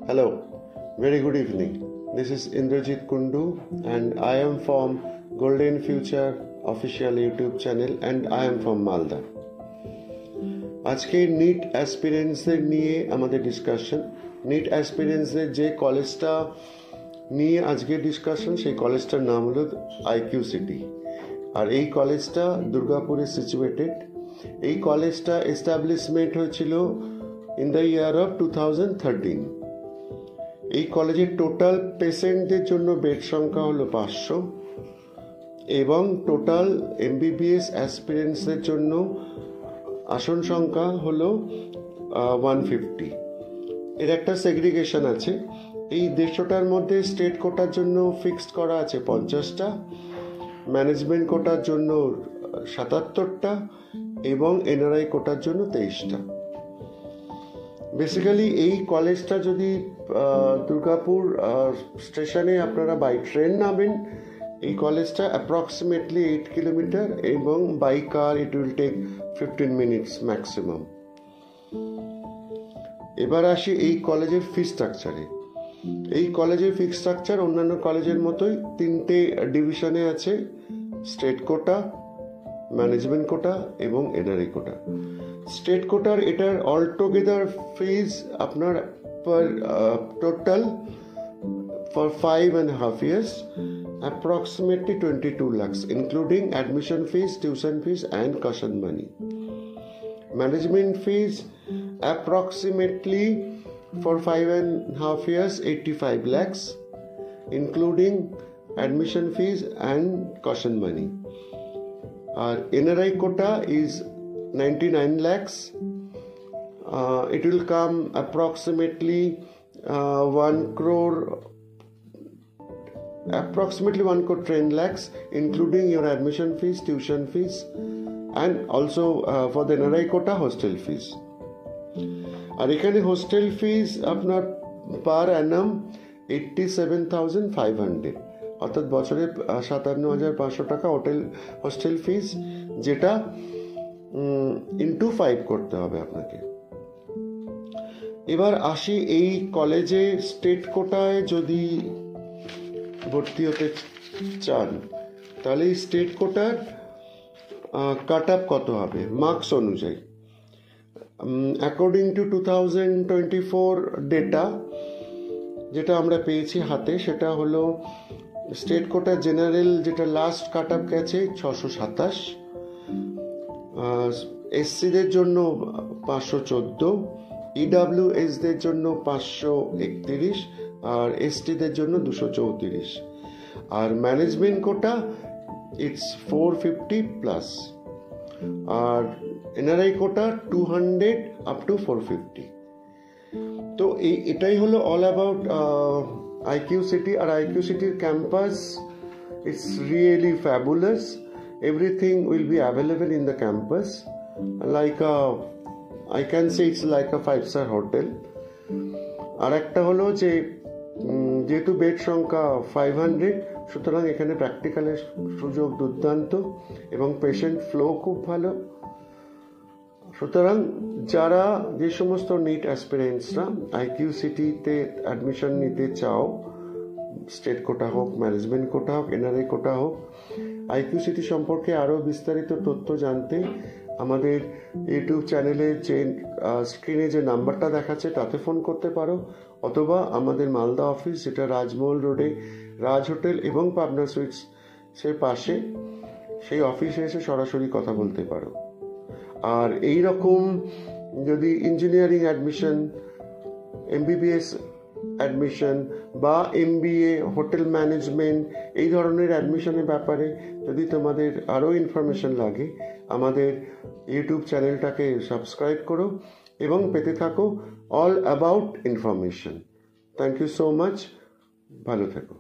Hello, very good evening. This is Indrajit Kundu and I am from Golden Future official YouTube channel and I am from Malda. আজকে NEET অ্যাসপিরেন্টসদের নিয়ে আমাদের discussion. NEET অ্যাসপিরেন্টসদের যে কলেজটা নিয়ে আজকের discussion, সেই কলেজটার নাম হলো আইকিউ সিটি। আর এই কলেজটা দুর্গাপুরে সিচুয়েটেড। এই কলেজটা এস্টাবলিশমেন্ট হয়েছিল ইন দ্য ইয়ার অফ 2013। এই কলেজের টোটাল পেশেন্টদের জন্য বেড সংখ্যা হলো 500 এবং টোটাল এমবিবিএস অ্যাসপিরেন্টসদের জন্য আসন সংখ্যা হলো 150। এর একটা সেগ্রিগেশন আছে। এই 150টার মধ্যে স্টেট কোটার জন্য ফিক্সড করা আছে 50টা, ম্যানেজমেন্ট কোটার জন্য 77টা এবং এনআরআই কোটার জন্য 23টা। বেসিক্যালি এই কলেজটা যদি দুর্গাপুর স্টেশনে আপনারা বাই ট্রেন নামেন, এই কলেজটা অ্যাপ্রক্সিমেটলি 8 কিলোমিটার এবং by car it will take 15 minutes maximum. এবার আসি এই কলেজের ফি স্ট্রাকচারে। এই কলেজের ফি স্ট্রাকচার অন্যান্য কলেজের মতোই 3টে ডিভিশনে আছে: স্টেট কোটা, ম্যানেজমেন্ট কোটা এবং এনআরআই কোটা। স্টেট কোটার এটার অল টুগেদার ফিজ আপনার পার total for 5.5 years approximately 22 lakhs including admission fees, tuition fees and caution money. Management fees approximately for 5.5 years 85 lakhs including admission fees and caution money. Our NRI quota is 99 lakhs. It will come approximately 1 crore 10 lakhs including your admission fees, tuition fees and also for the NRI quota hostel fees. আর এখানে hostel ফিজ আপনার পার অ্যানাম 87,500, অর্থাৎ বছরে 57,500 টাকা hostel ফিজ, যেটা into 5 করতে হবে আপনাকে। এবার আসি এই কলেজে স্টেট কোটায় যদি ভর্তি হতে চান তাহলে এই স্টেট কোটার কাট আপ কত হবে মার্কস অনুযায়ী। অ্যাকর্ডিং টু 2024 ডেটা যেটা আমরা পেয়েছি হাতে, সেটা হলো স্টেট কোটা জেনারেল যেটা লাস্ট কাট আপ গেছে 627, এসসিদের জন্য 514, ইডাব্লিউএসদের জন্য 531 আর এসটিদের জন্য 234। আর ম্যানেজমেন্ট কোটা ইটস 450 প্লাস, আর এনআরআই কোটা 200 আপ টু 450। তো এটাই হলো অল অ্যাবাউট আইকিউ সিটি। আর আইকিউ সিটির campus it's really fabulous. Everything will be available in the campus, like I can say it's like a 5-star hotel. আর একটা হলো যে যেহেতু বেড সংখ্যা 500, সুতরাং এখানে প্র্যাকটিক্যালের সুযোগ দুর্দান্ত এবং পেশেন্ট ফ্লো খুব ভালো। সুতরাং যারা যে সমস্ত নিট অ্যাসপিরেন্টসরা আইকিউ সিটিতে অ্যাডমিশন নিতে চাও, স্টেট কোটা হোক, ম্যানেজমেন্ট কোটা হোক, এনআরআই কোটা হোক, আইকিউ সিটি সম্পর্কে আরও বিস্তারিত তথ্য জানতে আমাদের ইউটিউব চ্যানেলে যে স্ক্রিনে যে নাম্বারটা দেখাচ্ছে তাতে ফোন করতে পারো, অথবা আমাদের মালদা অফিস যেটা রাজমহল রোডে রাজ হোটেল এবং পাবনা সুইটসের পাশে, সেই অফিসে এসে সরাসরি কথা বলতে পারো। আর এই রকম যদি ইঞ্জিনিয়ারিং অ্যাডমিশন, এমবিবিএস অ্যাডমিশন বা এমবিএ, হোটেল ম্যানেজমেন্ট, এই ধরনের অ্যাডমিশনের ব্যাপারে যদি তোমাদের আরও ইনফরমেশন লাগে, আমাদের ইউটিউব চ্যানেলটাকে সাবস্ক্রাইব করো এবং পেতে থাকো all about information. Thank you so much, ভালো থেকো।